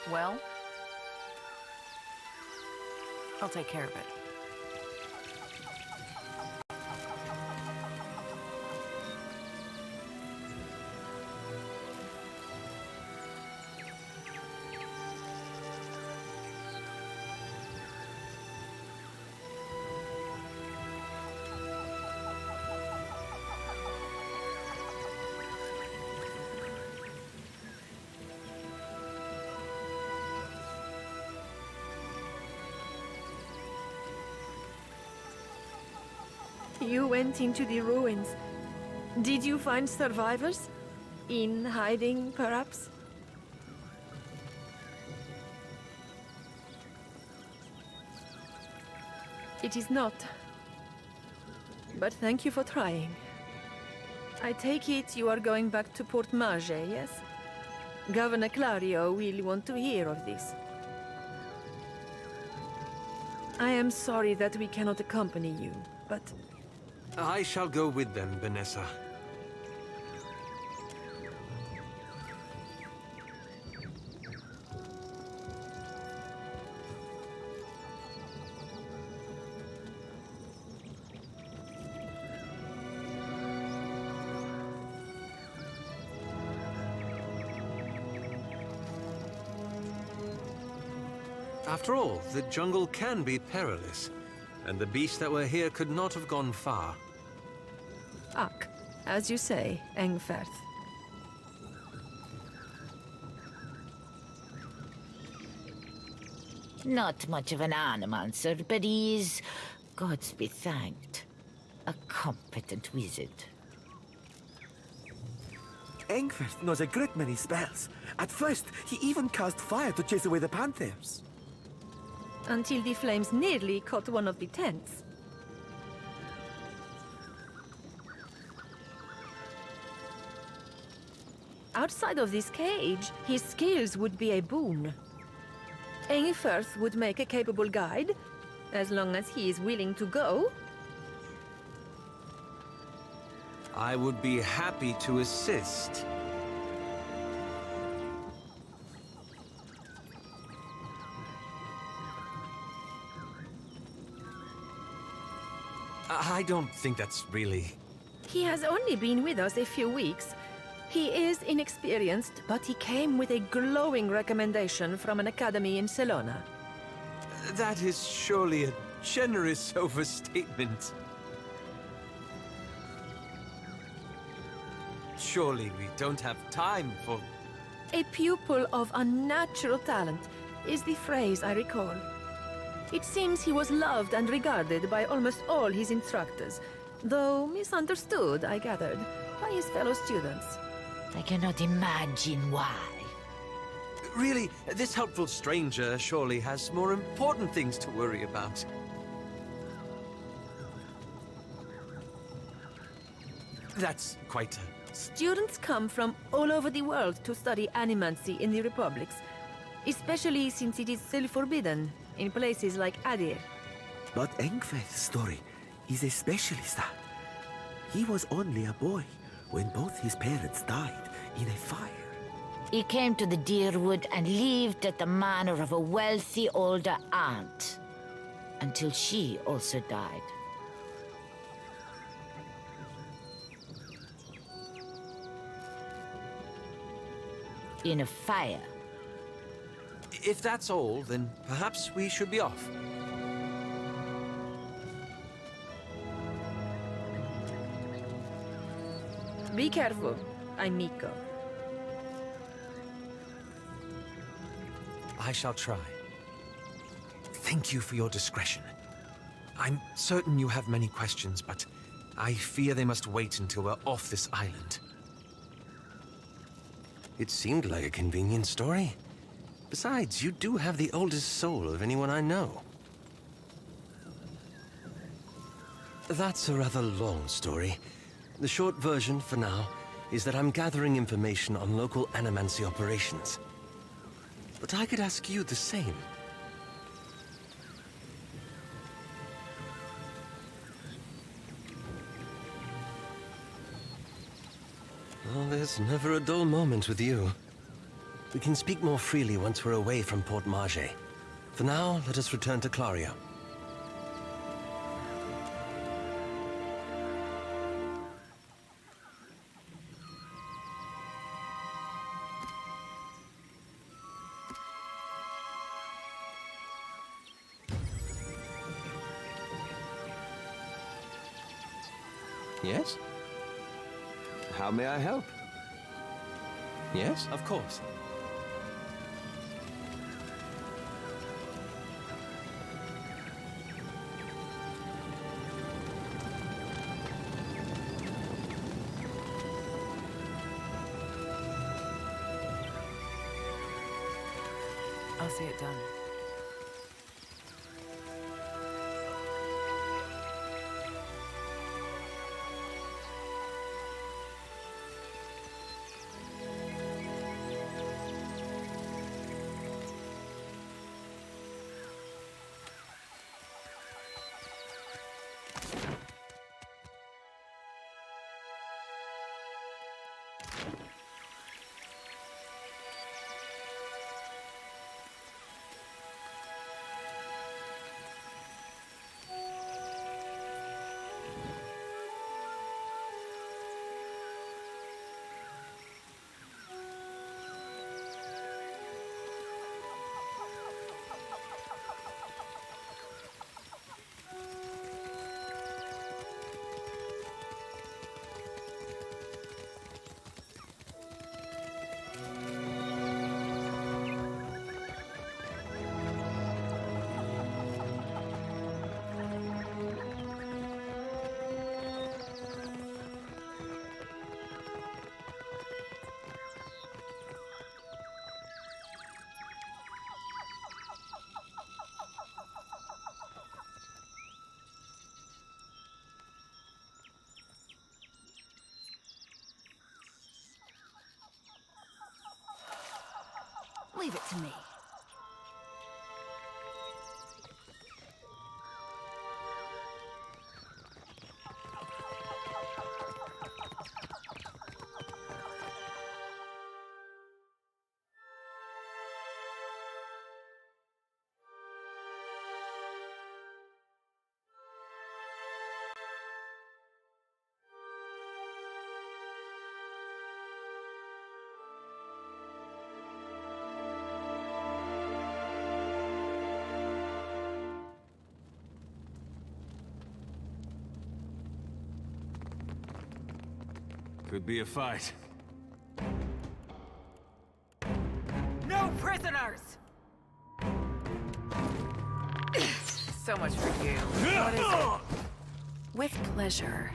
Well, I'll take care of it. You went into the ruins. Did you find survivors? In hiding, perhaps? It is not. But thank you for trying. I take it you are going back to Port Marge, yes? Governor Clario will want to hear of this. I am sorry that we cannot accompany you, but... I shall go with them, Vanessa. After all, the jungle can be perilous, and the beasts that were here could not have gone far. Ak, as you say, Engferth. Not much of an animancer, but he's, gods be thanked, a competent wizard. Engfirth knows a great many spells. At first, he even cast fire to chase away the panthers. Until the flames nearly caught one of the tents. Outside of this cage, his skills would be a boon. Engferth would make a capable guide, as long as he is willing to go. I would be happy to assist. I don't think that's really... He has only been with us a few weeks. He is inexperienced, but he came with a glowing recommendation from an academy in Salona. That is surely a generous overstatement. Surely we don't have time for... A pupil of unnatural talent is the phrase I recall. It seems he was loved and regarded by almost all his instructors, though misunderstood, I gathered, by his fellow students. I cannot imagine why. Really, this helpful stranger surely has more important things to worry about. That's quite a... Students come from all over the world to study animancy in the republics, especially since it is still forbidden in places like Adir. But Engfirth's story is especially sad. He was only a boy when both his parents died in a fire. He came to the Deerwood and lived at the manor of a wealthy older aunt, until she also died. In a fire. If that's all, then perhaps we should be off. Be careful, amico. I shall try. Thank you for your discretion. I'm certain you have many questions, but I fear they must wait until we're off this island. It seemed like a convenient story. Besides, you do have the oldest soul of anyone I know. That's a rather long story. The short version, for now, is that I'm gathering information on local animancy operations. But I could ask you the same. Well, there's never a dull moment with you. We can speak more freely once we're away from Port Marge. For now, let us return to Clario. Yes? How may I help? Yes, of course. I'll see it done. Leave it to me. Could be a fight. No prisoners! So much for you. What is it? With pleasure.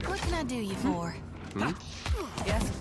What can I do you for? Yes?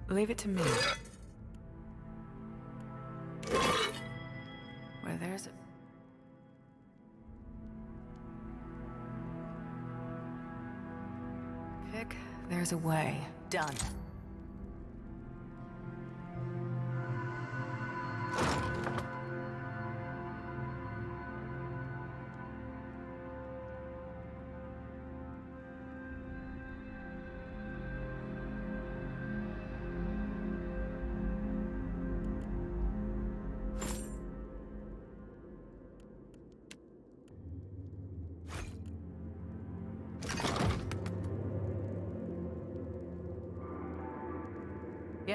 Leave it to me. Where there's a... pick, there's a way. Done.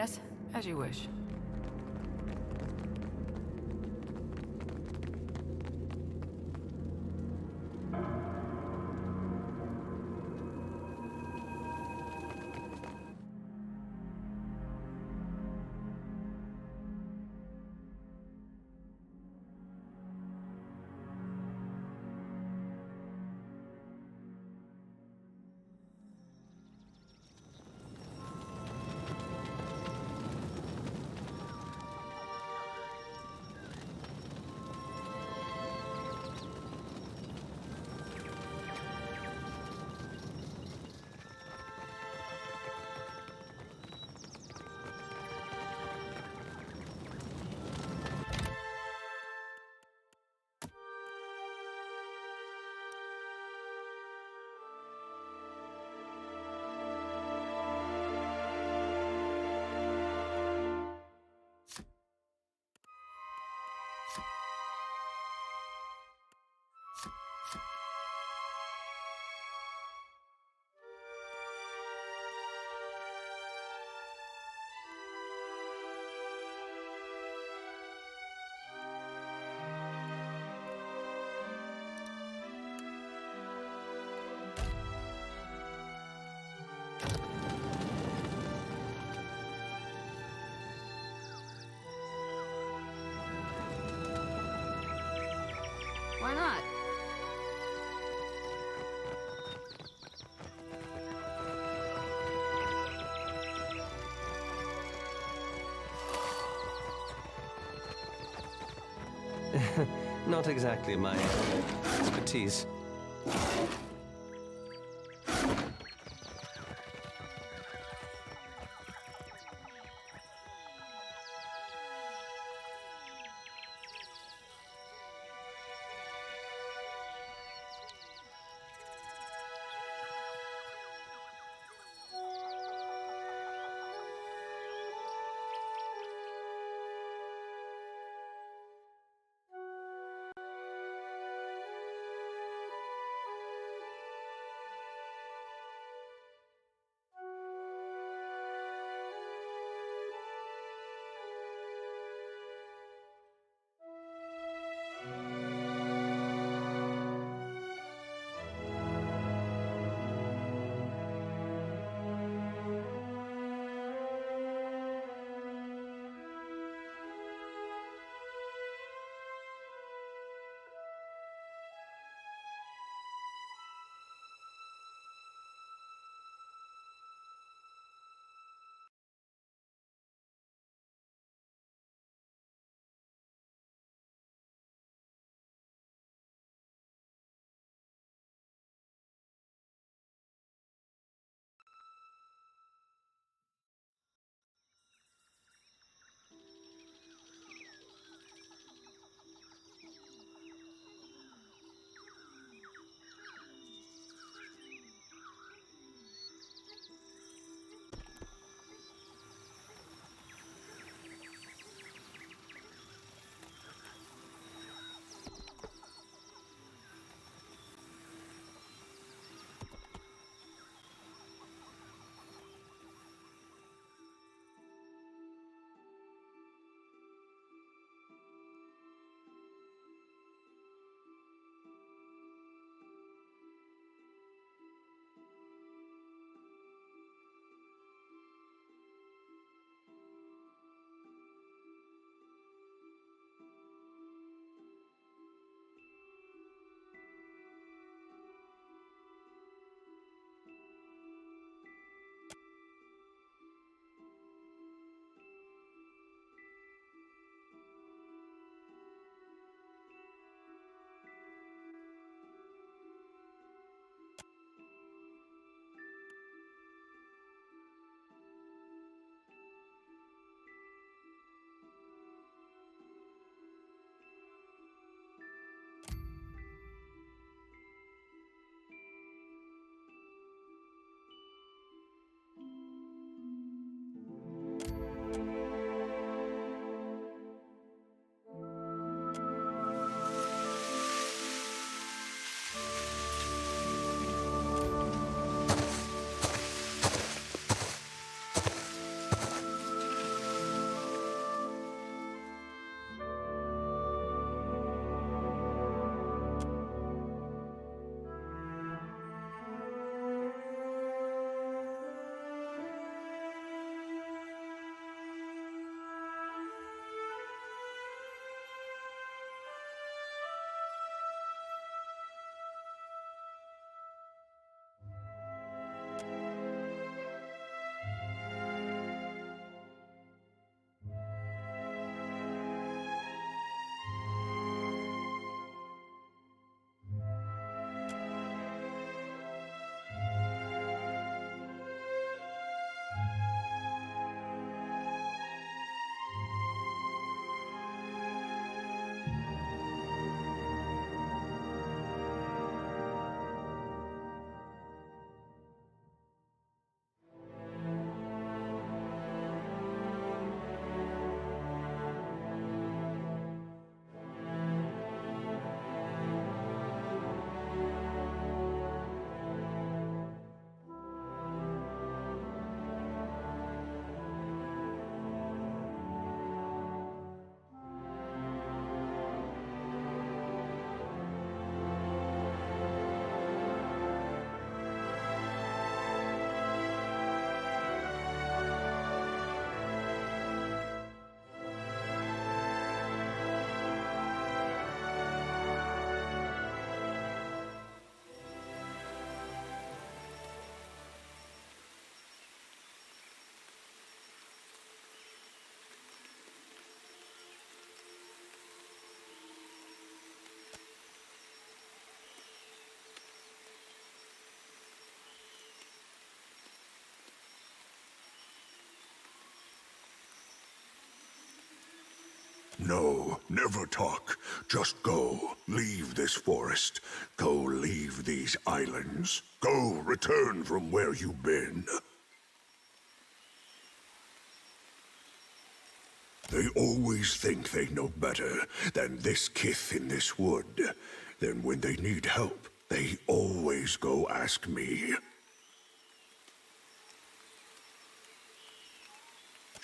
Yes, as you wish. Why not? Not exactly my expertise. No, never talk. Just go. Leave this forest. Go leave these islands. Go return from where you've been. They always think they know better than this kith in this wood. Then when they need help, they always go ask me.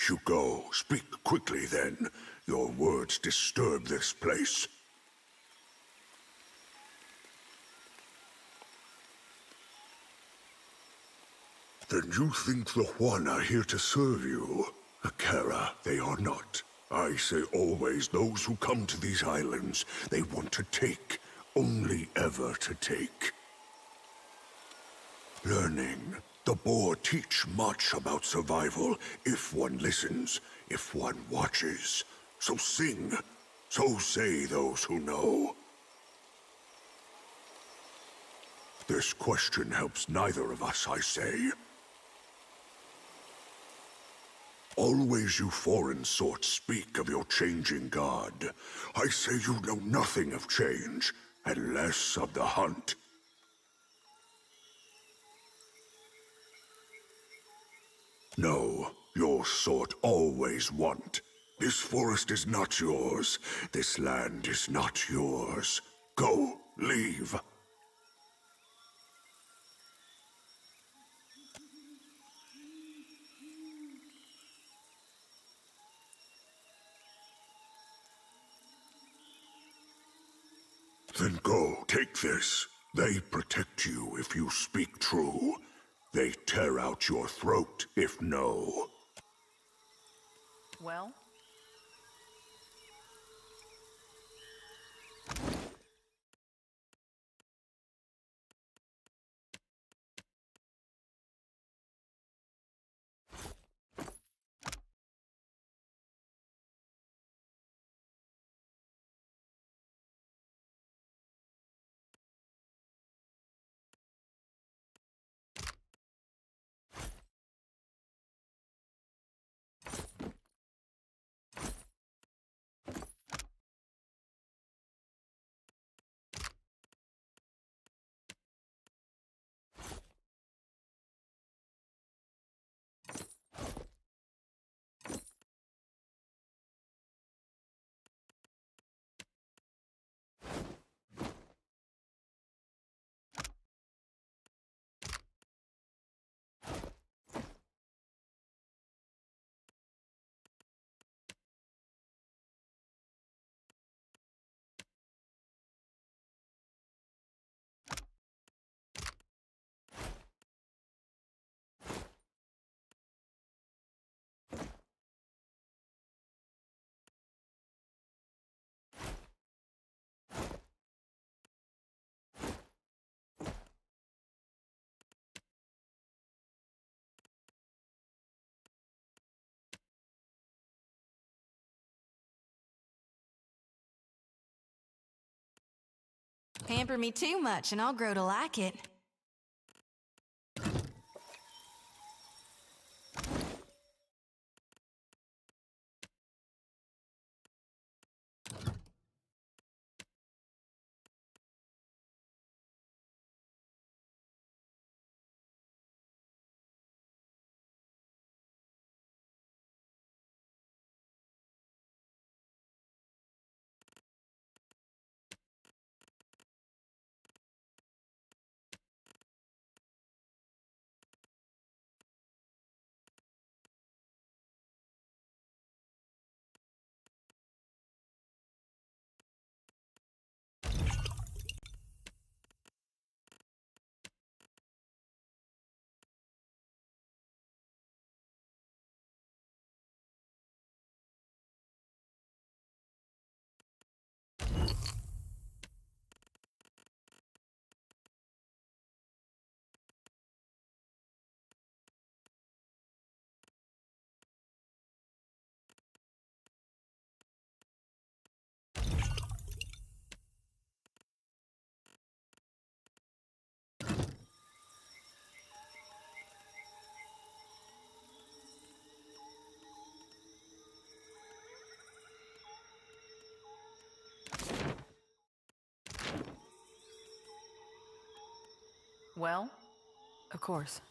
You go. Speak quickly then. Your words disturb this place. Then you think the Juan are here to serve you? Akara, they are not. I say always those who come to these islands, they want to take. Only ever to take. Learning. The boar teach much about survival if one listens, if one watches. So sing. So say those who know. This question helps neither of us, I say. Always you foreign sorts speak of your changing god. I say you know nothing of change, and less of the hunt. No, your sort always want. This forest is not yours. This land is not yours. Go, leave. Then go, take this. They protect you if you speak true. They tear out your throat if no. Well? Pamper me too much and I'll grow to like it. Well, of course.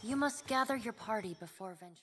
You must gather your party before venturing.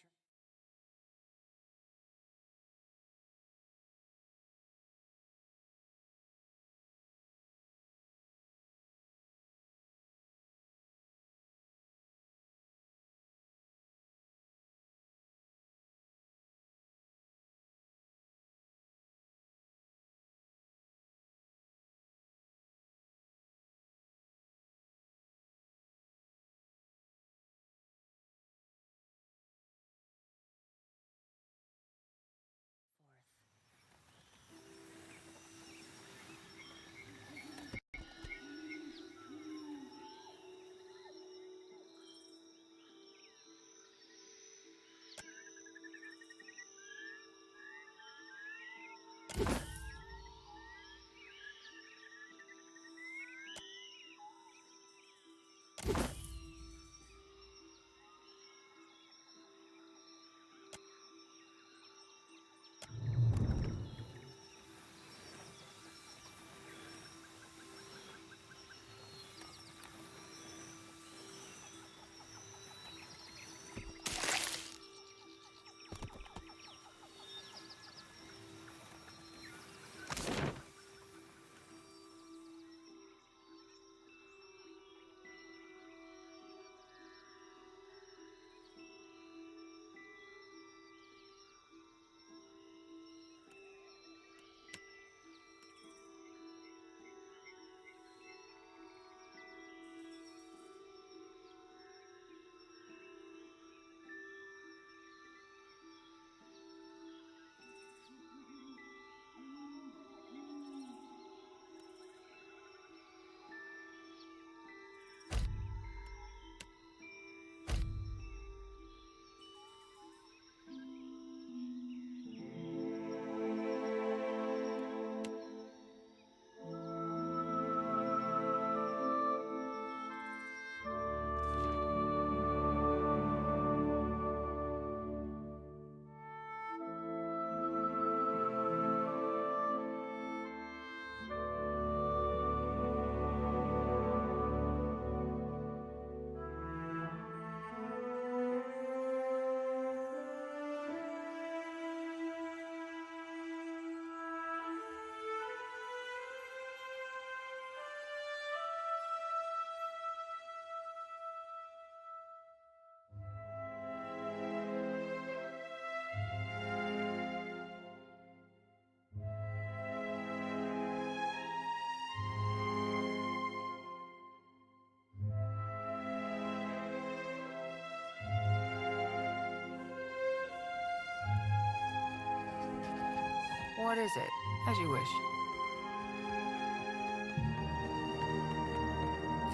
What is it? As you wish.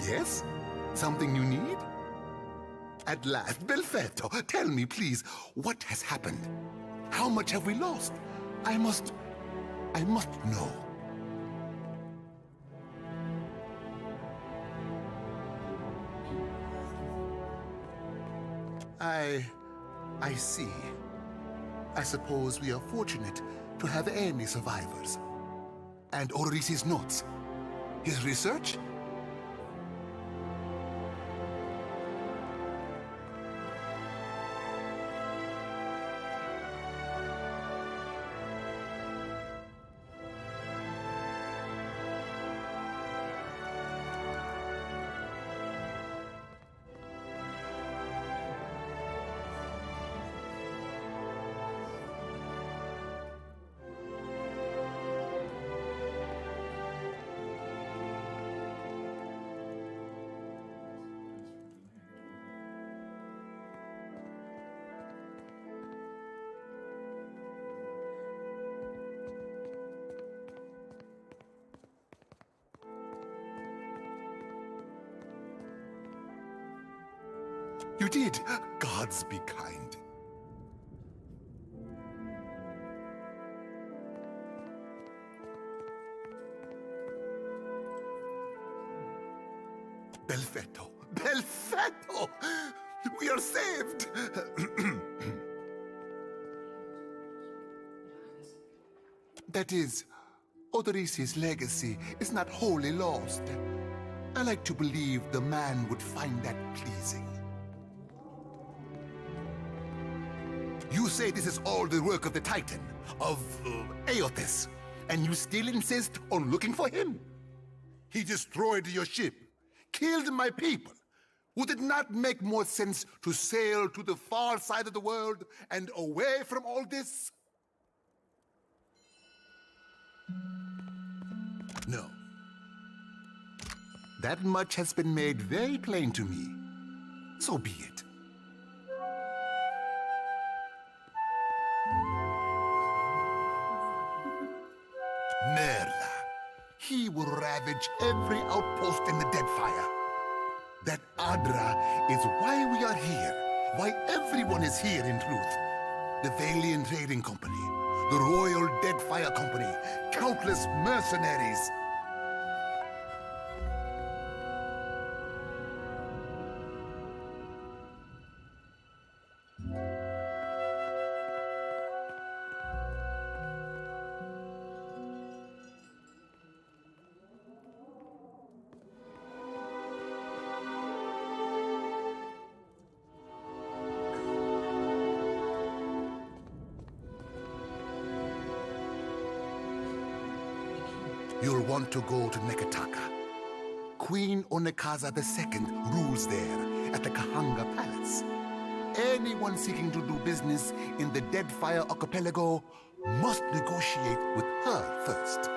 Yes? Something you need? At last, Belfetto, tell me, please, what has happened? How much have we lost? I must know. I see. I suppose we are fortunate to have any survivors. And Oris's notes. His research? did. Gods be kind. Belfetto! Belfetto! We are saved! That is, Odorice's legacy is not wholly lost. I like to believe the man would find that pleasing. You say this is all the work of the Titan, of Aothis, and you still insist on looking for him? He destroyed your ship, killed my people. Would it not make more sense to sail to the far side of the world and away from all this? No. That much has been made very plain to me. So be it. Merla. He will ravage every outpost in the Deadfire. That Adra is why we are here. Why everyone is here, in truth. The Valiant Trading Company, the Royal Deadfire Company, countless mercenaries. You'll want to go to Neketaka. Queen Onekaza II rules there at the Kahanga Palace. Anyone seeking to do business in the Deadfire Archipelago must negotiate with her first.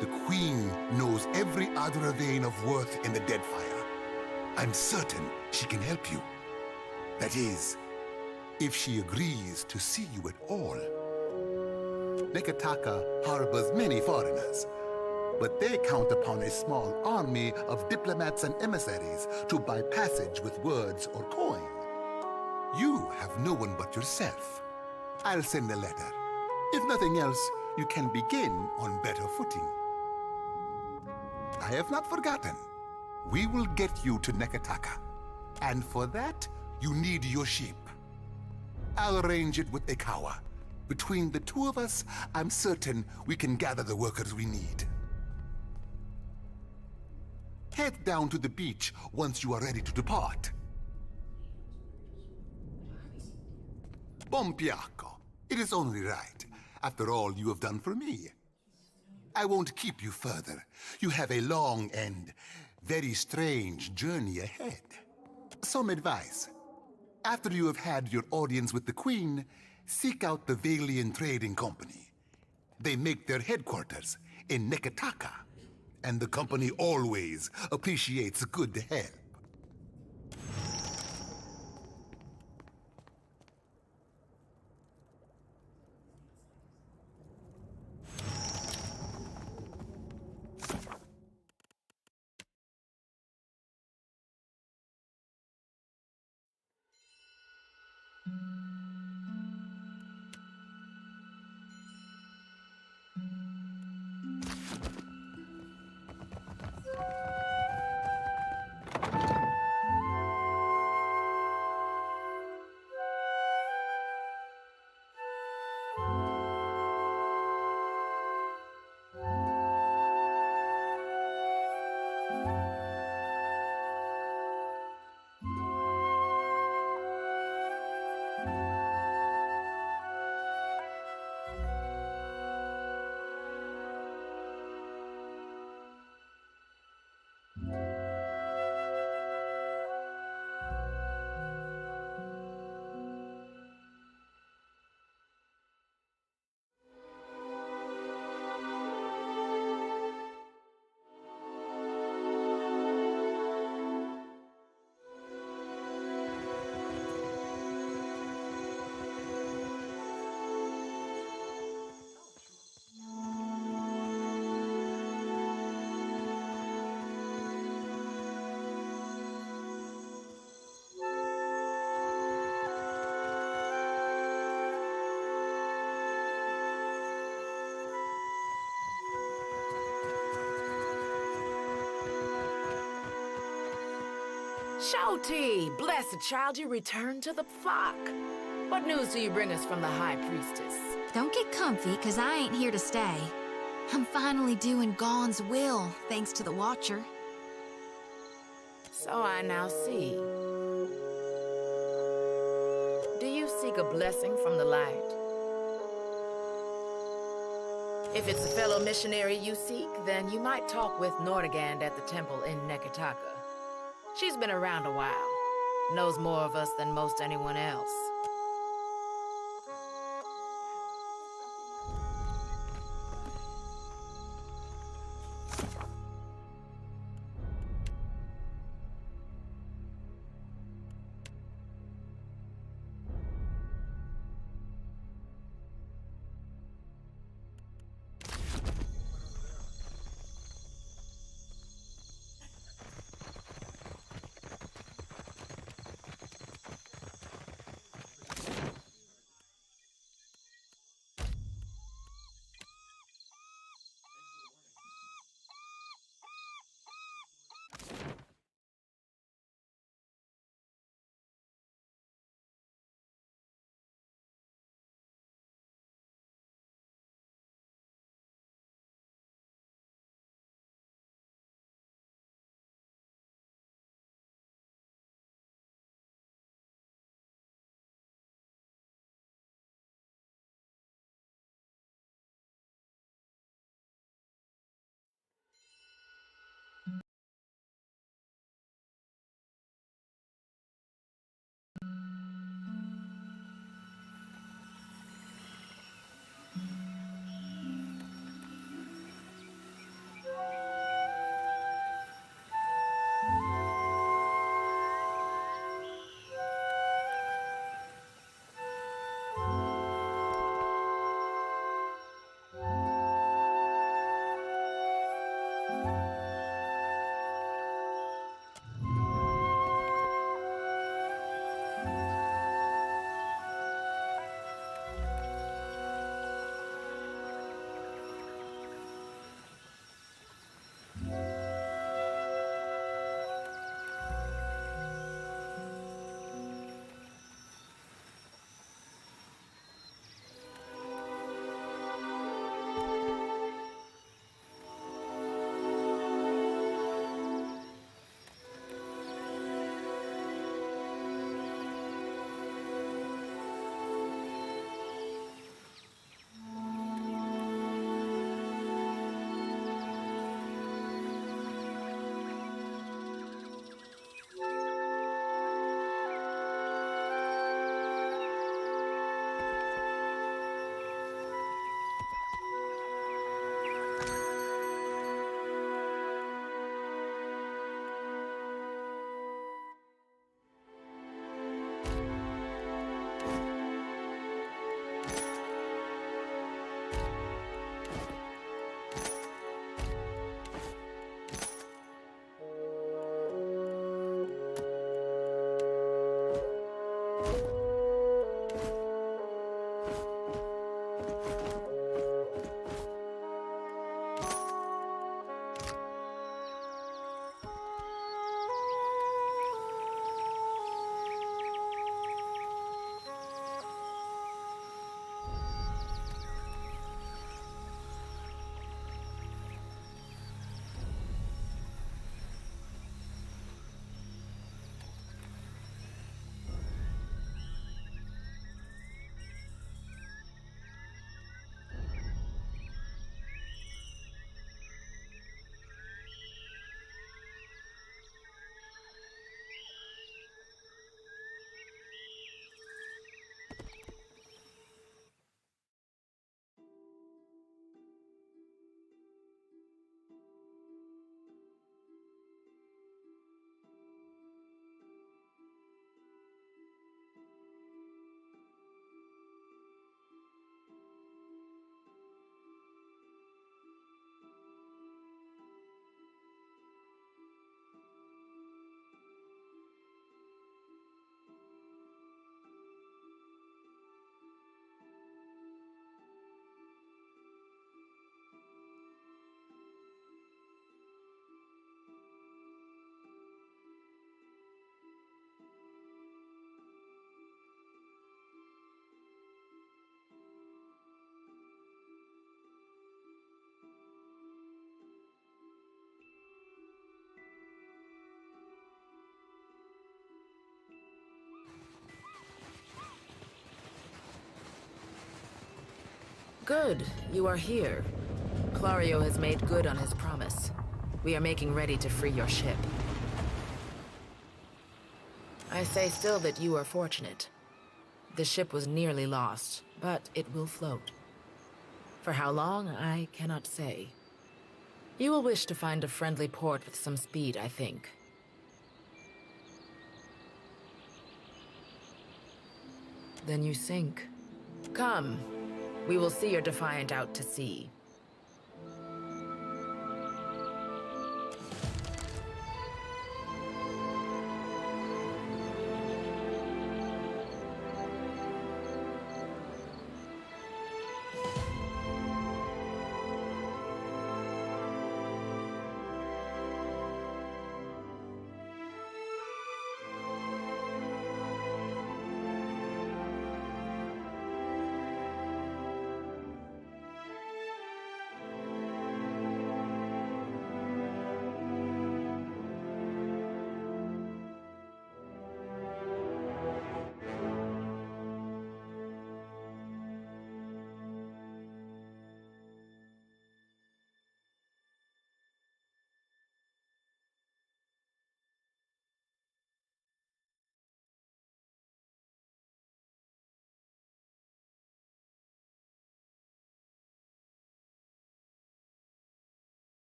The Queen knows every Adra vein of worth in the Deadfire. I'm certain she can help you. That is, if she agrees to see you at all. Neketaka harbors many foreigners, but they count upon a small army of diplomats and emissaries to buy passage with words or coin. You have no one but yourself. I'll send a letter. If nothing else, you can begin on better footing. I have not forgotten. We will get you to Neketaka. And for that, you need your ship. I'll arrange it with Ikawa. Between the two of us, I'm certain we can gather the workers we need. Head down to the beach once you are ready to depart. Bompiacco. It is only right, after all you have done for me. I won't keep you further. You have a long and very strange journey ahead. Some advice. After you have had your audience with the Queen, seek out the Valiant Trading Company. They make their headquarters in Neketaka, and the company always appreciates good help. Shouty, blessed child, you returned to the flock. What news do you bring us from the High Priestess? Don't get comfy, because I ain't here to stay. I'm finally doing Gaun's will, thanks to the Watcher. So I now see. Do you seek a blessing from the light? If it's a fellow missionary you seek, then you might talk with Nordegand at the temple in Nekataka. She's been around a while, knows more of us than most anyone else. Good, you are here. Clario has made good on his promise. We are making ready to free your ship. I say still that you are fortunate. The ship was nearly lost, but it will float. For how long, I cannot say. You will wish to find a friendly port with some speed, I think. Then you sink. Come, we will see your Defiant out to sea.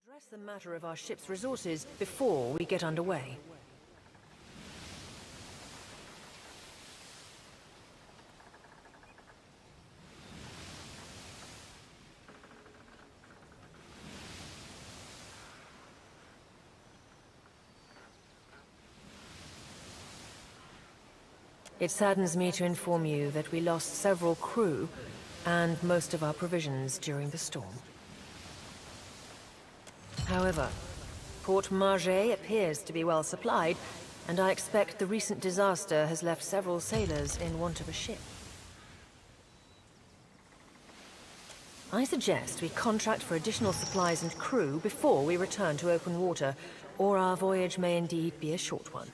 Address the matter of our ship's resources before we get underway. It saddens me to inform you that we lost several crew and most of our provisions during the storm. However, Port Margé appears to be well supplied, and I expect the recent disaster has left several sailors in want of a ship. I suggest we contract for additional supplies and crew before we return to open water, or our voyage may indeed be a short one.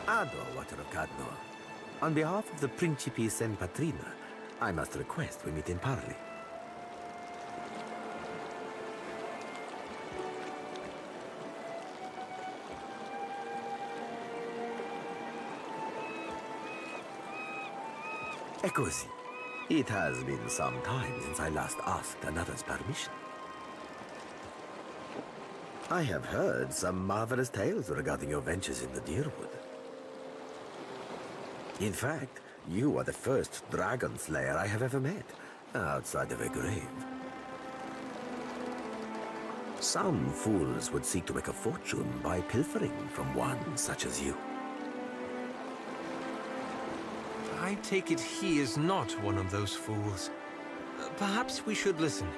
Ado, Water of Cadnor. On behalf of the Principi Sen Patrina, I must request we meet in parley. Eccoci. It has been some time since I last asked another's permission. I have heard some marvelous tales regarding your ventures in the Deerwood. In fact, you are the first dragon slayer I have ever met, outside of a grave. Some fools would seek to make a fortune by pilfering from one such as you. I take it he is not one of those fools. Perhaps we should listen.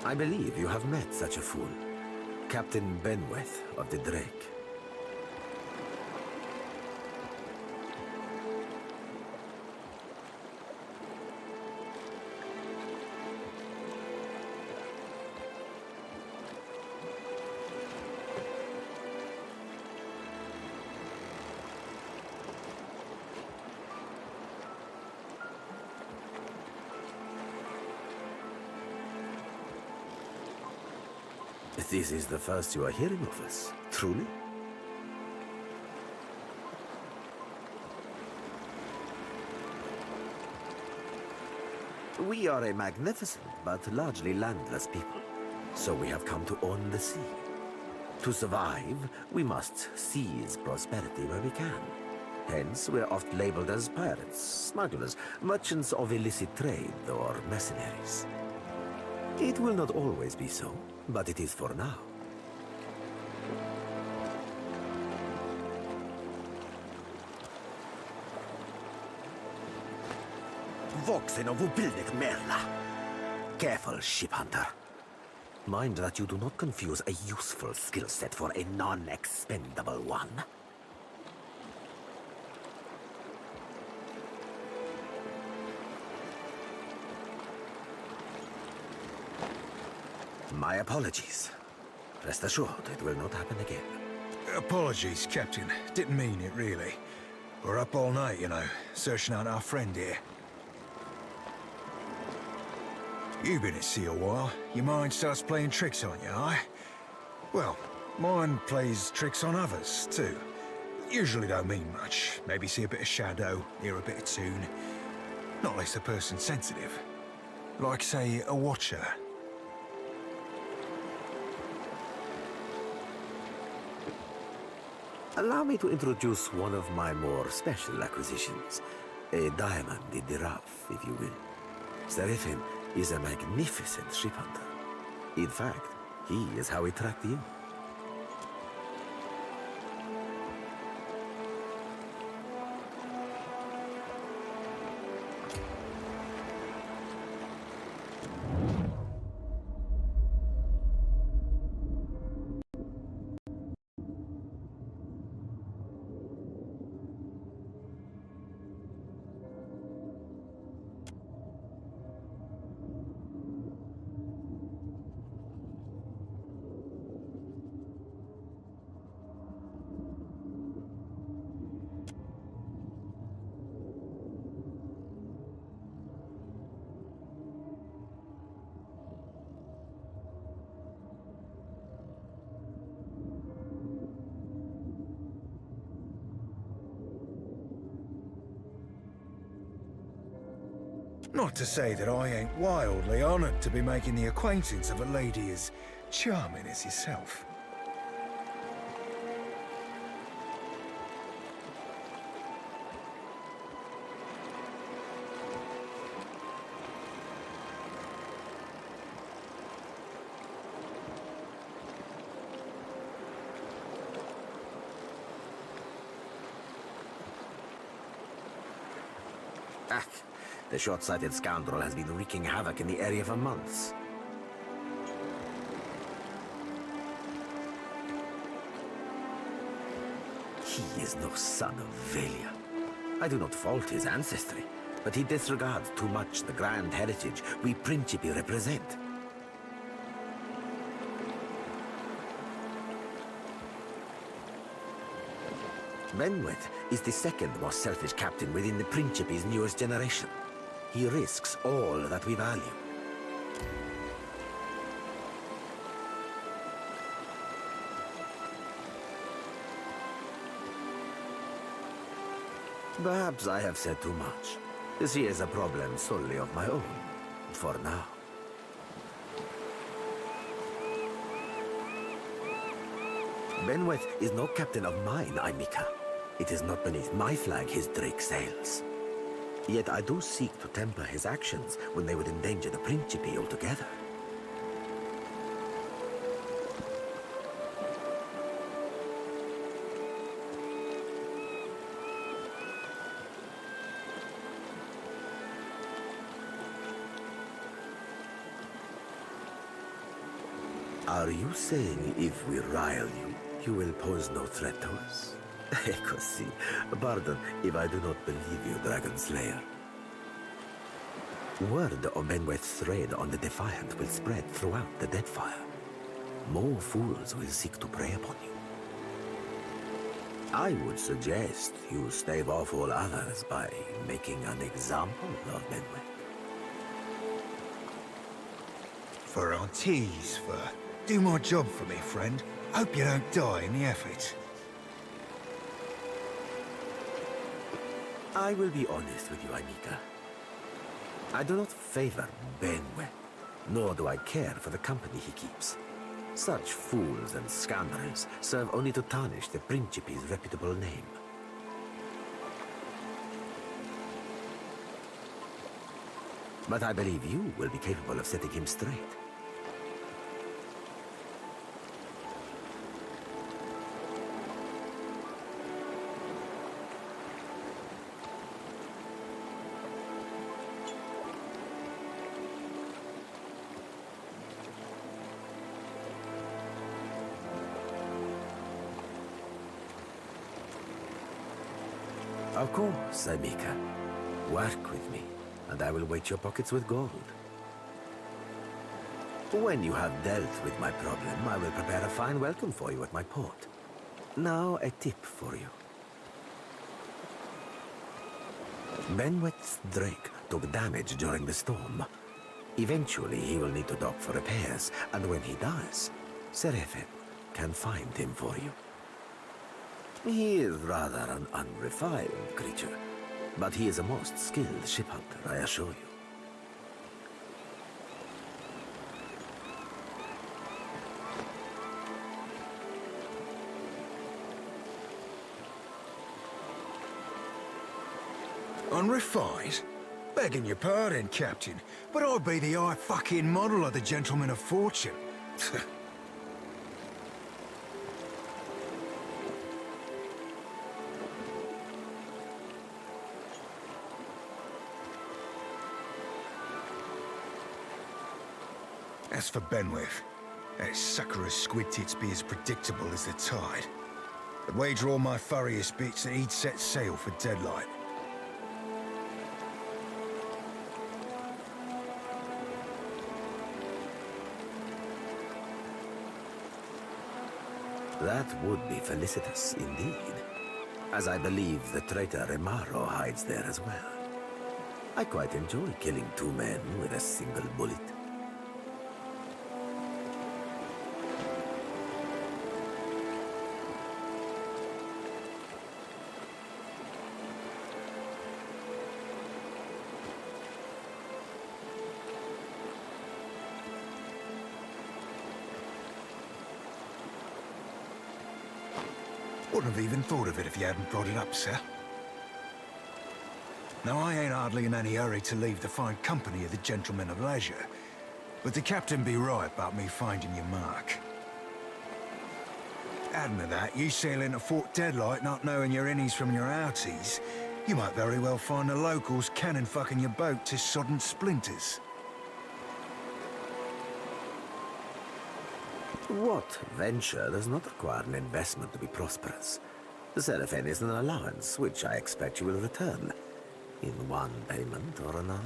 I believe you have met such a fool. Captain Benweth of the Drake. This is the first you are hearing of us, truly? We are a magnificent but largely landless people, so we have come to own the sea. To survive, we must seize prosperity where we can. Hence, we are oft labeled as pirates, smugglers, merchants of illicit trade, or mercenaries. It will not always be so, but it is for now. Voxen of Ubildet Merla. Careful, ship hunter. Mind that you do not confuse a useful skill set for a non-expendable one. My apologies. Rest assured, it will not happen again. Apologies, Captain. Didn't mean it, really. We're up all night, you know, searching out our friend here. You've been at sea a while. Your mind starts playing tricks on you, aye? Well, mine plays tricks on others, too. Usually don't mean much. Maybe see a bit of shadow, hear a bit of tune. Not unless the person's sensitive. Like, say, a watcher. Allow me to introduce one of my more special acquisitions. A diamond in the rough, if you will. Seraphin is a magnificent ship hunter. In fact, he is how we tracked you. Not to say that I ain't wildly honored to be making the acquaintance of a lady as charming as yourself. Ah, the short-sighted scoundrel has been wreaking havoc in the area for months. He is no son of Velia. I do not fault his ancestry, but he disregards too much the grand heritage we Principi represent. Benweth is the second most selfish captain within the Principi's newest generation. He risks all that we value. Perhaps I have said too much. She is a problem solely of my own, for now. Benweth is no captain of mine, Aimika. It is not beneath my flag his drake sails. Yet I do seek to temper his actions when they would endanger the Principi altogether. Are you saying if we rile you, you will pose no threat to us? Così. Pardon if I do not believe you, Dragon Slayer. Word of Benweth's raid on the Defiant will spread throughout the Deadfire. More fools will seek to prey upon you. I would suggest you stave off all others by making an example of Benweth. For our teas, for do my job for me, friend. Hope you don't die in the effort. I will be honest with you, Aimika. I do not favor Benweth, nor do I care for the company he keeps. Such fools and scoundrels serve only to tarnish the Principi's reputable name. But I believe you will be capable of setting him straight. Of course, Aimika. Work with me, and I will weight your pockets with gold. When you have dealt with my problem, I will prepare a fine welcome for you at my port. Now, a tip for you. Benweth's drake took damage during the storm. Eventually, he will need to dock for repairs, and when he does, Seraphin can find him for you. He is rather an unrefined creature, but he is a most skilled ship hunter, I assure you. Unrefined? Begging your pardon, Captain, but I'd be the high fucking model of the gentleman of fortune. As for Benweth, that sucker of squid tits be as predictable as the tide. I'd wager all my furriest bits that he'd set sail for Deadlight. That would be felicitous indeed, as I believe the traitor Remaro hides there as well. I quite enjoy killing two men with a single bullet. Wouldn't have even thought of it if you hadn't brought it up, sir. Now, I ain't hardly in any hurry to leave the fine company of the gentlemen of leisure, but the captain be right about me finding your mark. Adding to that, you sail into Fort Deadlight not knowing your innies from your outies, you might very well find the locals cannon fucking your boat to sodden splinters. What venture does not require an investment to be prosperous? The Seraphin is an allowance, which I expect you will return, in one payment or another.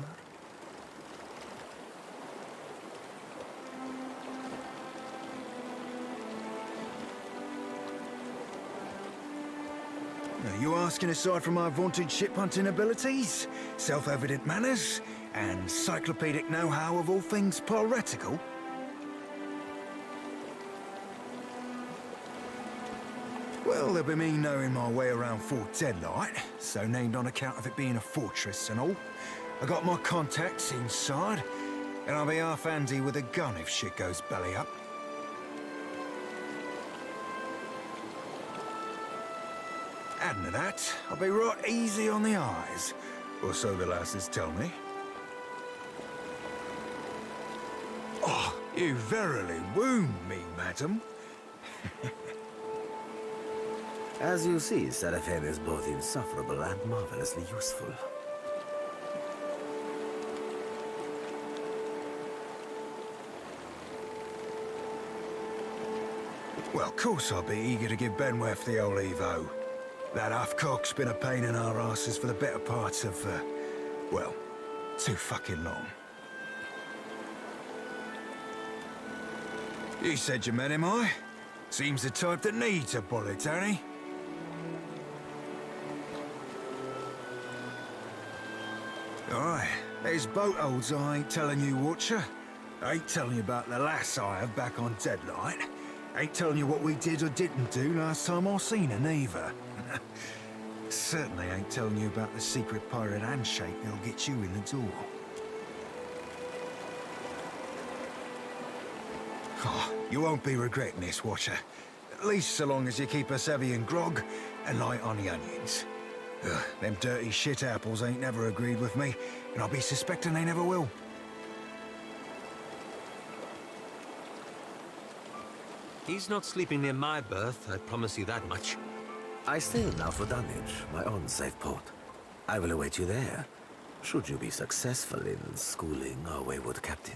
Are you asking aside from my vaunted ship-hunting abilities, self-evident manners, and encyclopedic know-how of all things piratical? Well, there'll be me knowing my way around Fort Deadlight, so named on account of it being a fortress and all. I got my contacts inside, and I'll be half handy with a gun if shit goes belly up. Adding to that, I'll be right easy on the eyes, or so the lasses tell me. Oh, you verily wound me, madam. As you see, Seraphin is both insufferable and marvelously useful. Well, of course I'll be eager to give Benworth the old Evo. That half-cock's been a pain in our asses for the better part of, well, too fucking long. You said you met him, I? Seems the type that needs a bullet, don't he? Aye, there's boat holds I ain't telling you, Watcher. I ain't telling you about the lass I have back on Deadlight. Ain't telling you what we did or didn't do last time I seen her, neither. Certainly ain't telling you about the secret pirate handshake that'll get you in the door. Oh, you won't be regretting this, Watcher. At least so long as you keep us heavy in grog and light on the onions. Ugh, them dirty shit apples ain't never agreed with me, and I'll be suspecting they never will. He's not sleeping near my berth, I promise you that much. I sail now for Dunwich, my own safe port. I will await you there, should you be successful in schooling our wayward captain.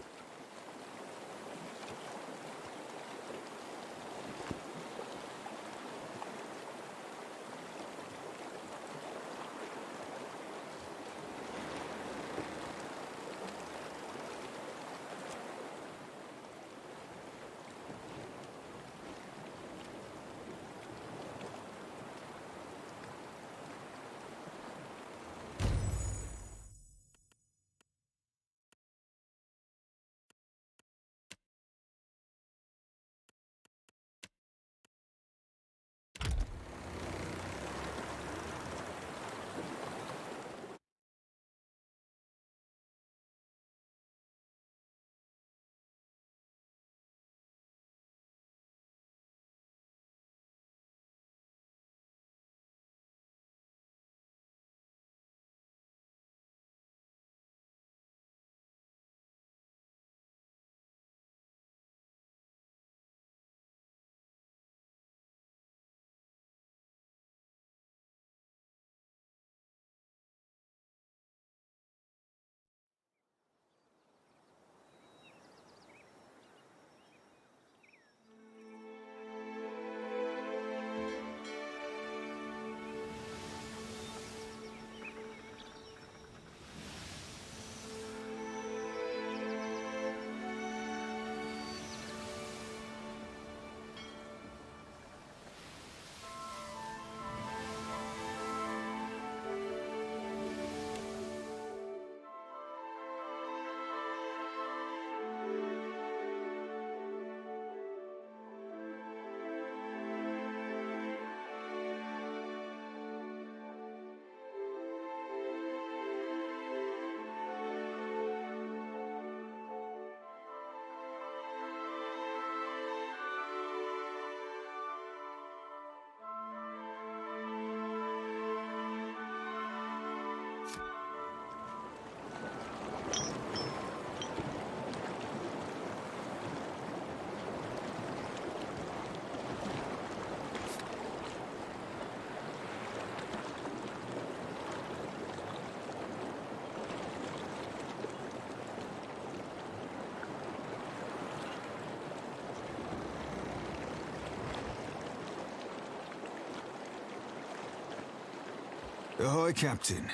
Ahoy, Captain.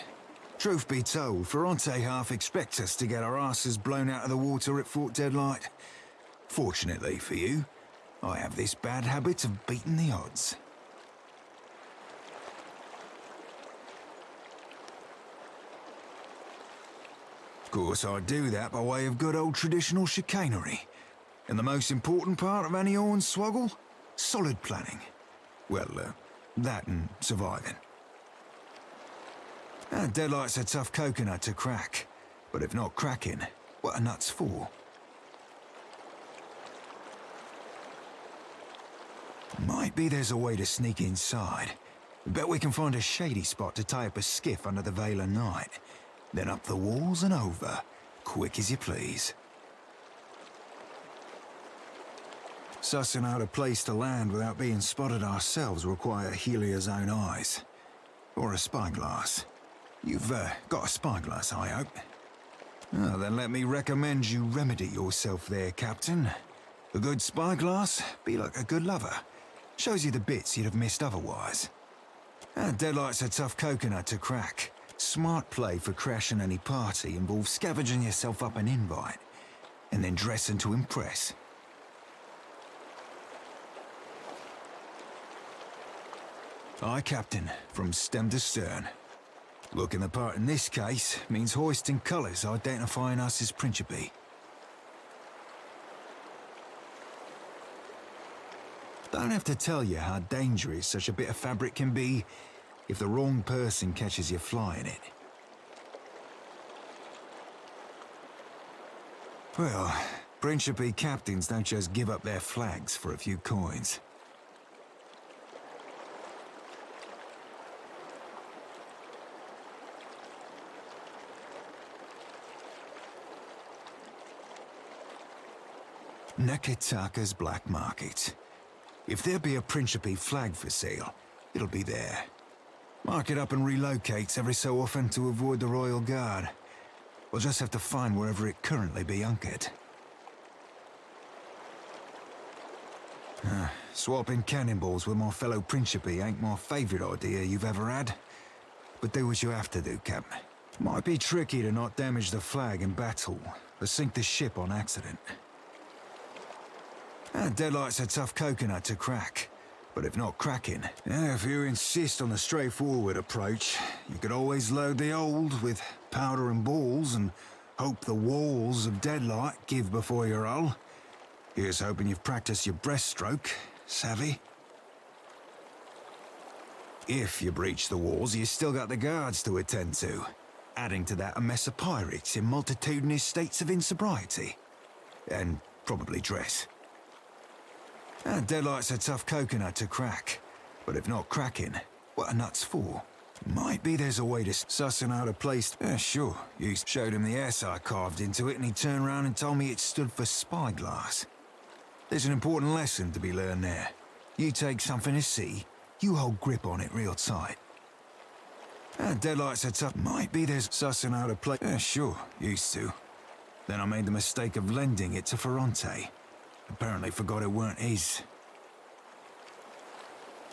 Truth be told, Ferrante half expects us to get our asses blown out of the water at Fort Deadlight. Fortunately for you, I have this bad habit of beating the odds. Of course, I do that by way of good old traditional chicanery. And the most important part of any hornswoggle? Solid planning. Well, that and surviving. Deadlight's a tough coconut to crack. But if not cracking, what are nuts for? Might be there's a way to sneak inside. Bet we can find a shady spot to tie up a skiff under the veil of night. Then up the walls and over, quick as you please. Sussing out a place to land without being spotted ourselves will require Helia's own eyes. Or a spyglass. You've got a spyglass, I hope. Oh, then let me recommend you remedy yourself there, Captain. A good spyglass be like a good lover. Shows you the bits you'd have missed otherwise. Deadlight's a tough coconut to crack. Smart play for crashing any party involves scavenging yourself up an invite, and then dressing to impress. Aye, Captain, from stem to stern. Looking the part in this case means hoisting colours identifying us as Principe. Don't have to tell you how dangerous such a bit of fabric can be if the wrong person catches you flying it. Well, Principe captains don't just give up their flags for a few coins. Neketaka's Black Market. If there be a Principe flag for sale, it'll be there. Mark it up and relocates every so often to avoid the Royal Guard. We'll just have to find wherever it currently be anchored. Swapping cannonballs with my fellow Principe ain't my favourite idea you've ever had. But do what you have to do, Cap. Might be tricky to not damage the flag in battle, but sink the ship on accident. Deadlight's a tough coconut to crack. But if not cracking, if you insist on the straightforward approach, you could always load the old with powder and balls and hope the walls of Deadlight give before your hull. Here's hoping you've practiced your breaststroke, savvy? If you breach the walls, you still got the guards to attend to. Adding to that a mess of pirates in multitudinous states of insobriety. And probably dress. Deadlight's a tough coconut to crack. But if not cracking, what are nuts for? Might be there's a way to sussing out a place. Sure. You showed him the S I carved into it and he turned around and told me it stood for spyglass. There's an important lesson to be learned there. You take something to see, you hold grip on it real tight. Deadlight's a tough. Might be there's sussing out a place. Sure. Used to. Then I made the mistake of lending it to Ferrante. Apparently forgot it weren't his.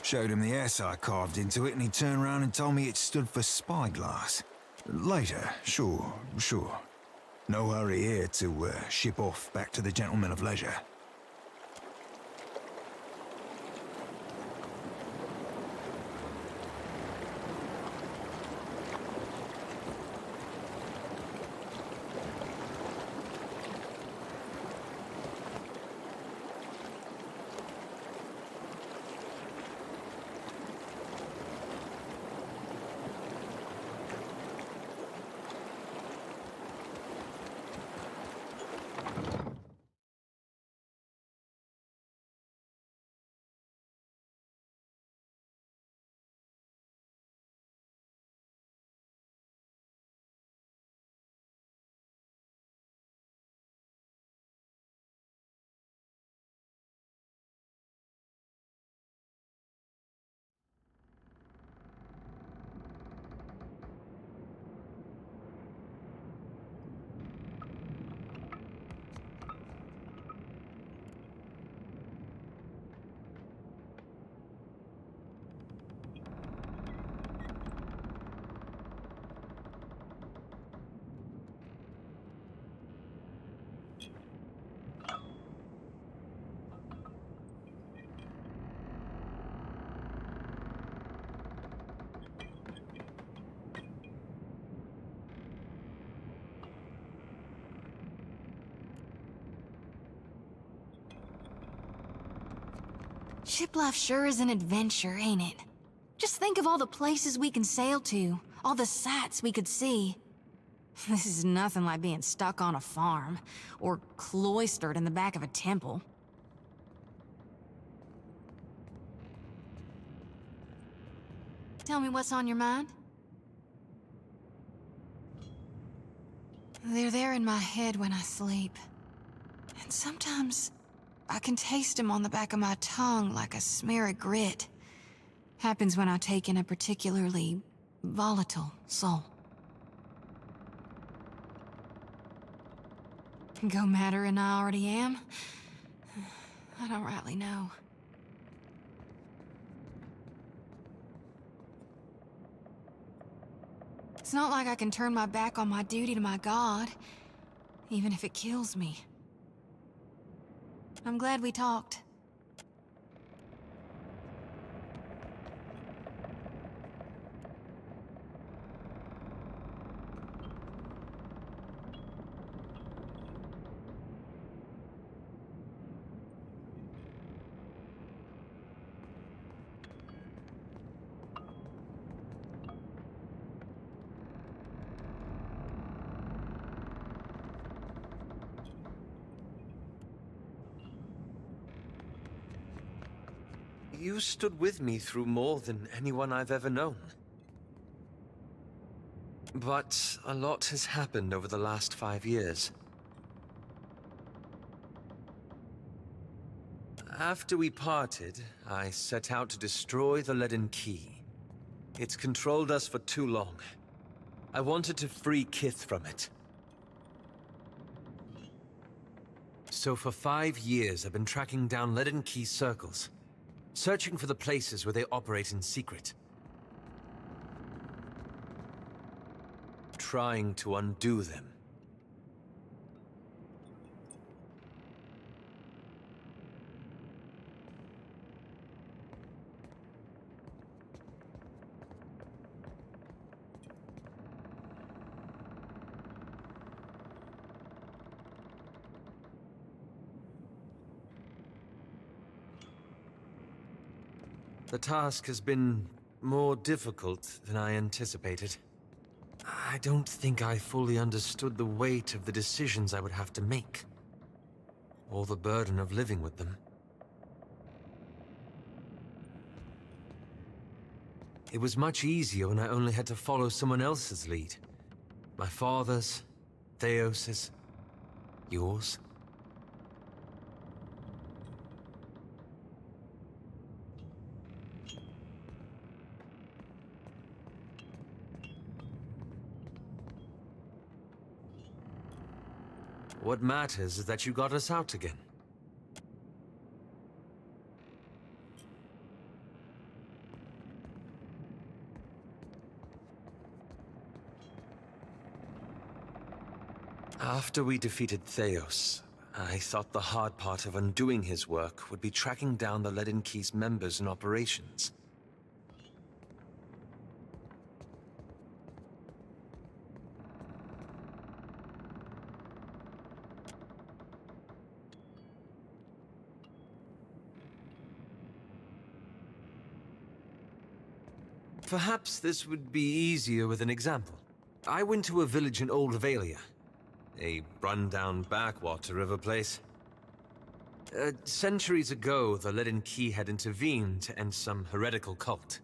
Showed him the S I carved into it and he turned around and told me it stood for spyglass. Later, sure. No hurry here to ship off back to the Gentlemen of Leisure. Ship life sure is an adventure, ain't it? Just think of all the places we can sail to, all the sights we could see. This is nothing like being stuck on a farm, or cloistered in the back of a temple. Tell me what's on your mind? They're there in my head when I sleep. And sometimes I can taste them on the back of my tongue like a smear of grit. Happens when I take in a particularly volatile soul. Go madder than I already am? I don't rightly know. It's not like I can turn my back on my duty to my god, even if it kills me. I'm glad we talked. You stood with me through more than anyone I've ever known. But a lot has happened over the last 5 years. After we parted, I set out to destroy the Leaden Key. It's controlled us for too long. I wanted to free Kith from it. So for 5 years, I've been tracking down Leaden Key circles, searching for the places where they operate in secret. Trying to undo them. The task has been more difficult than I anticipated. I don't think I fully understood the weight of the decisions I would have to make, or the burden of living with them. It was much easier when I only had to follow someone else's lead. My father's, Theos's, yours. What matters is that you got us out again. After we defeated Theos, I thought the hard part of undoing his work would be tracking down the Leaden Key's members and operations. Perhaps this would be easier with an example. I went to a village in Old Valia, a run-down backwater of a place. Centuries ago, the Leaden Key had intervened to end some heretical cult.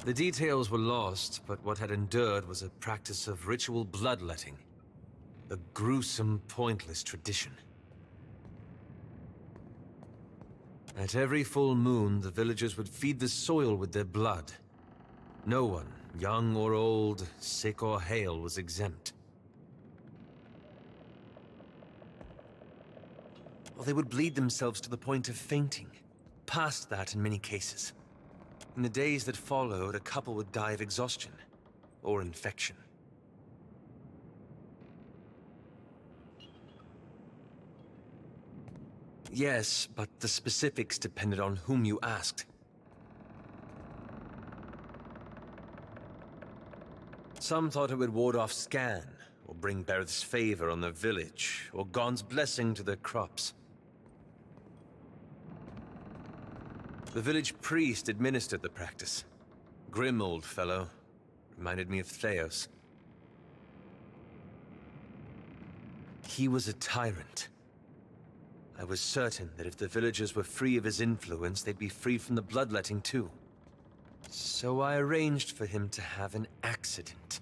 The details were lost, but what had endured was a practice of ritual bloodletting. A gruesome, pointless tradition. At every full moon, the villagers would feed the soil with their blood. No one, young or old, sick or hale, was exempt. Or they would bleed themselves to the point of fainting. Past that in many cases. In the days that followed, a couple would die of exhaustion or infection. Yes, but the specifics depended on whom you asked. Some thought it would ward off Scan, or bring Berth's favor on the village, or Gon's blessing to their crops. The village priest administered the practice. Grim old fellow. Reminded me of Theos. He was a tyrant. I was certain that if the villagers were free of his influence, they'd be free from the bloodletting too. So I arranged for him to have an accident.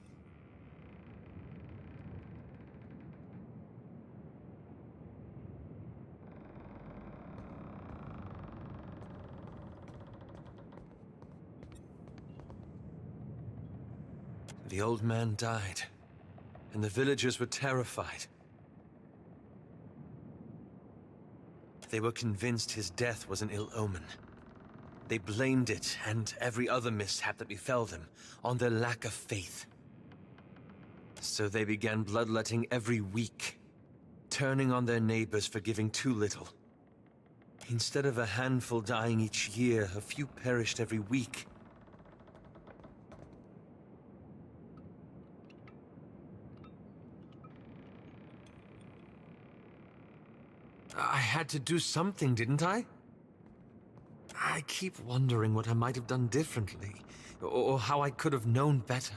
The old man died, and the villagers were terrified. They were convinced his death was an ill omen. They blamed it, and every other mishap that befell them, on their lack of faith. So they began bloodletting every week, turning on their neighbors for giving too little. Instead of a handful dying each year, a few perished every week. I had to do something, didn't I? I keep wondering what I might have done differently, or how I could have known better.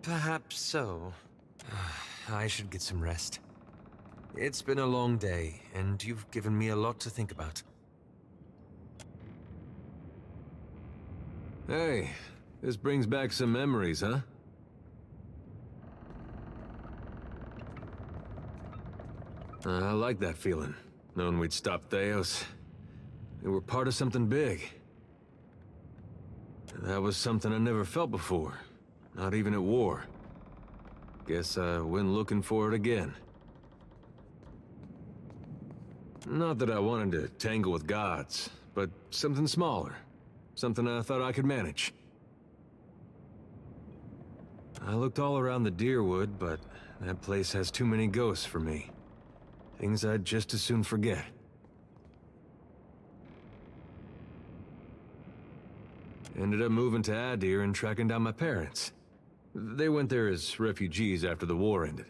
Perhaps so. I should get some rest. It's been a long day, and you've given me a lot to think about. Hey, this brings back some memories, huh? I like that feeling, knowing we'd stopped Theos. We were part of something big. That was something I never felt before, not even at war. Guess I went looking for it again. Not that I wanted to tangle with gods, but something smaller. Something I thought I could manage. I looked all around the Deerwood, but that place has too many ghosts for me. Things I'd just as soon forget. Ended up moving to Adir and tracking down my parents. They went there as refugees after the war ended.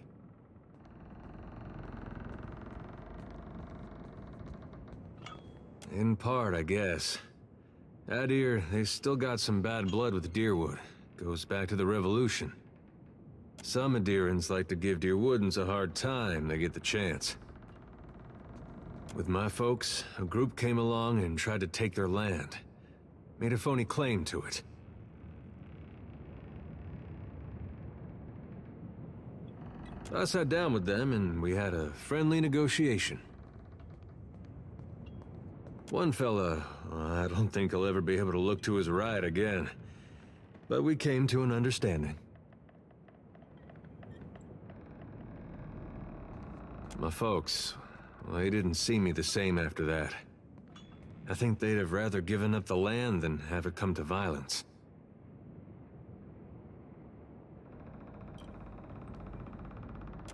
In part, I guess. Adir, they still got some bad blood with Deerwood. Goes back to the Revolution. Some Adirans like to give Deerwoodans a hard time they get the chance. With my folks, a group came along and tried to take their land. Made a phony claim to it. I sat down with them and we had a friendly negotiation. One fella, I don't think he'll ever be able to look to his right again. But we came to an understanding. My folks, well, they didn't see me the same after that. I think they'd have rather given up the land than have it come to violence.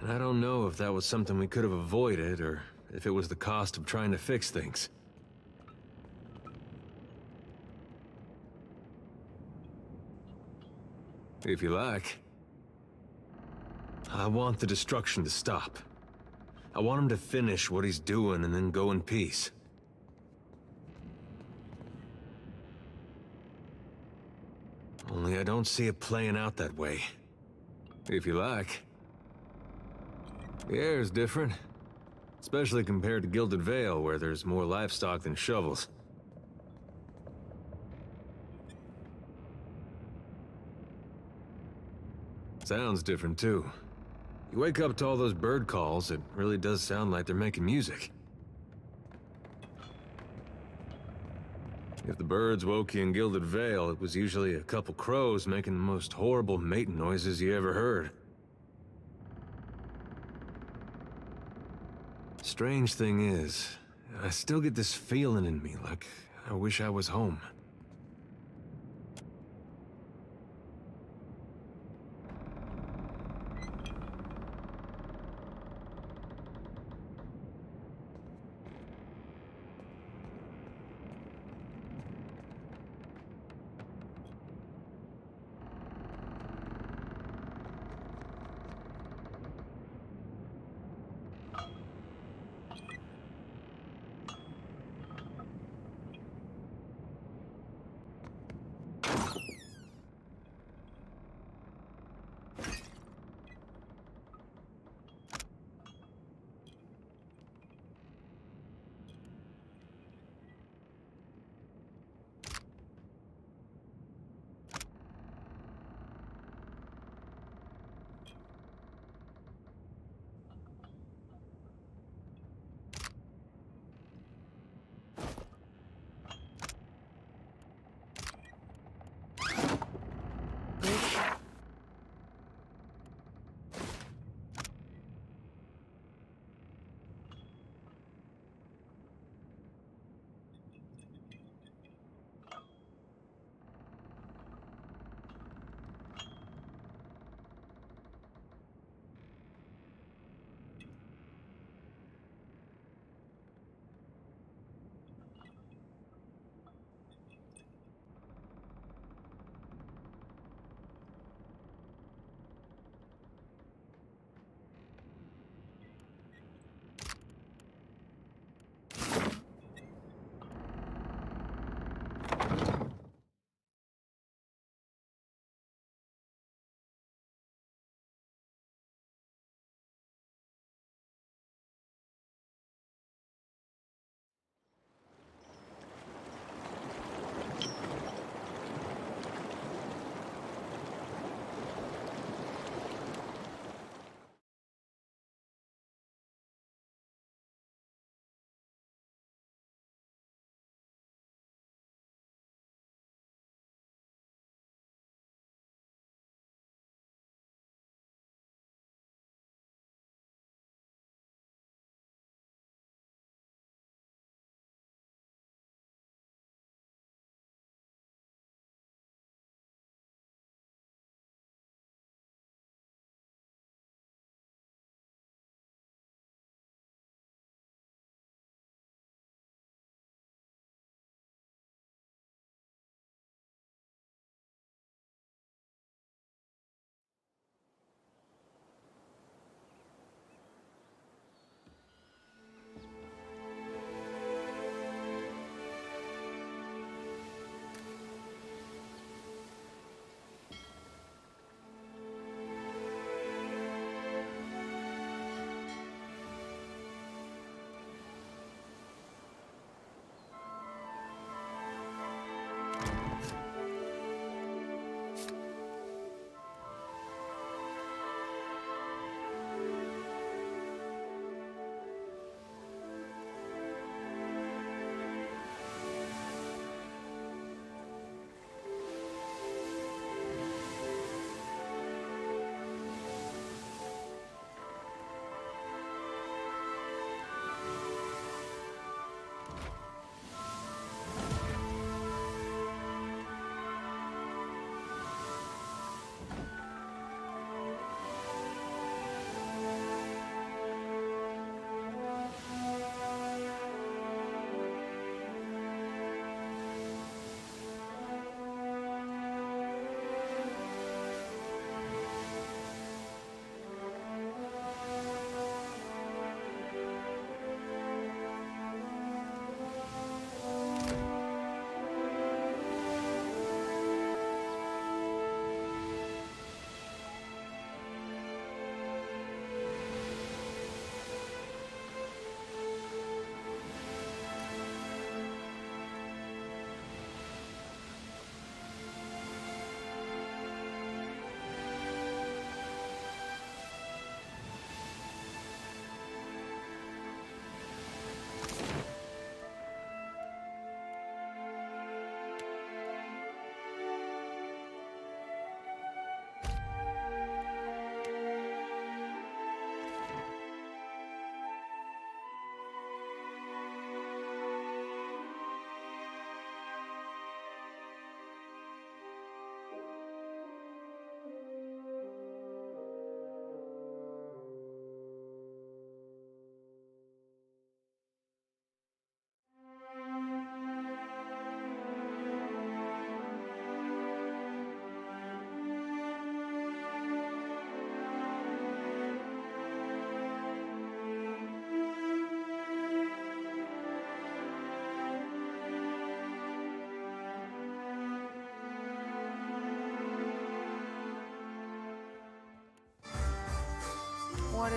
And I don't know if that was something we could have avoided, or if it was the cost of trying to fix things. If you like. I want the destruction to stop. I want him to finish what he's doing and then go in peace. Only I don't see it playing out that way. If you like. The air's different. Especially compared to Gilded Vale, where there's more livestock than shovels. Sounds different, too. You wake up to all those bird calls, it really does sound like they're making music. If the birds woke you in Gilded Vale, it was usually a couple crows making the most horrible mating noises you ever heard. Strange thing is, I still get this feeling in me like I wish I was home.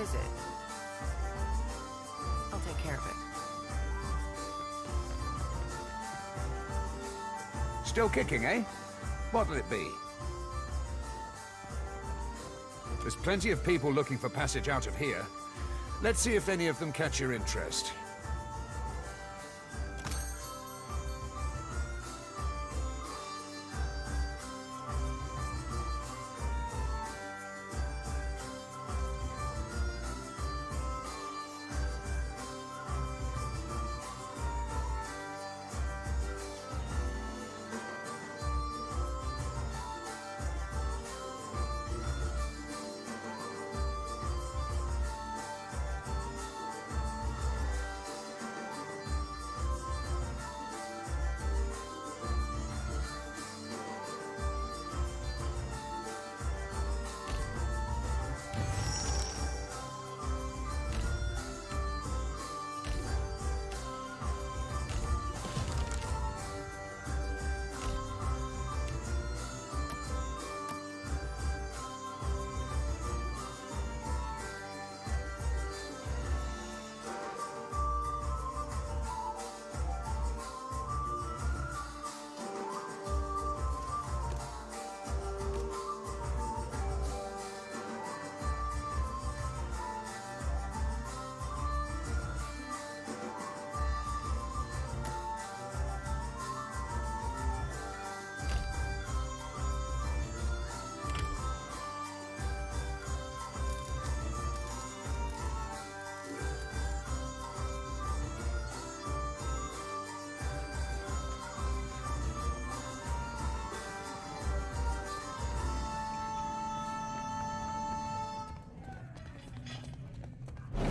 is it? I'll take care of it. Still kicking, eh? What'll it be? There's plenty of people looking for passage out of here. Let's see if any of them catch your interest.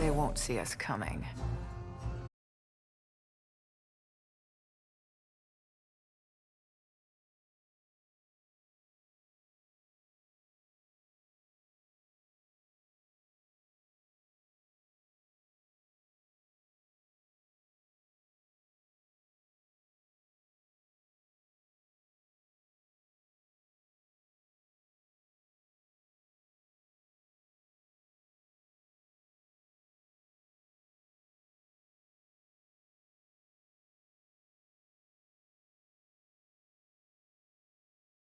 They won't see us coming.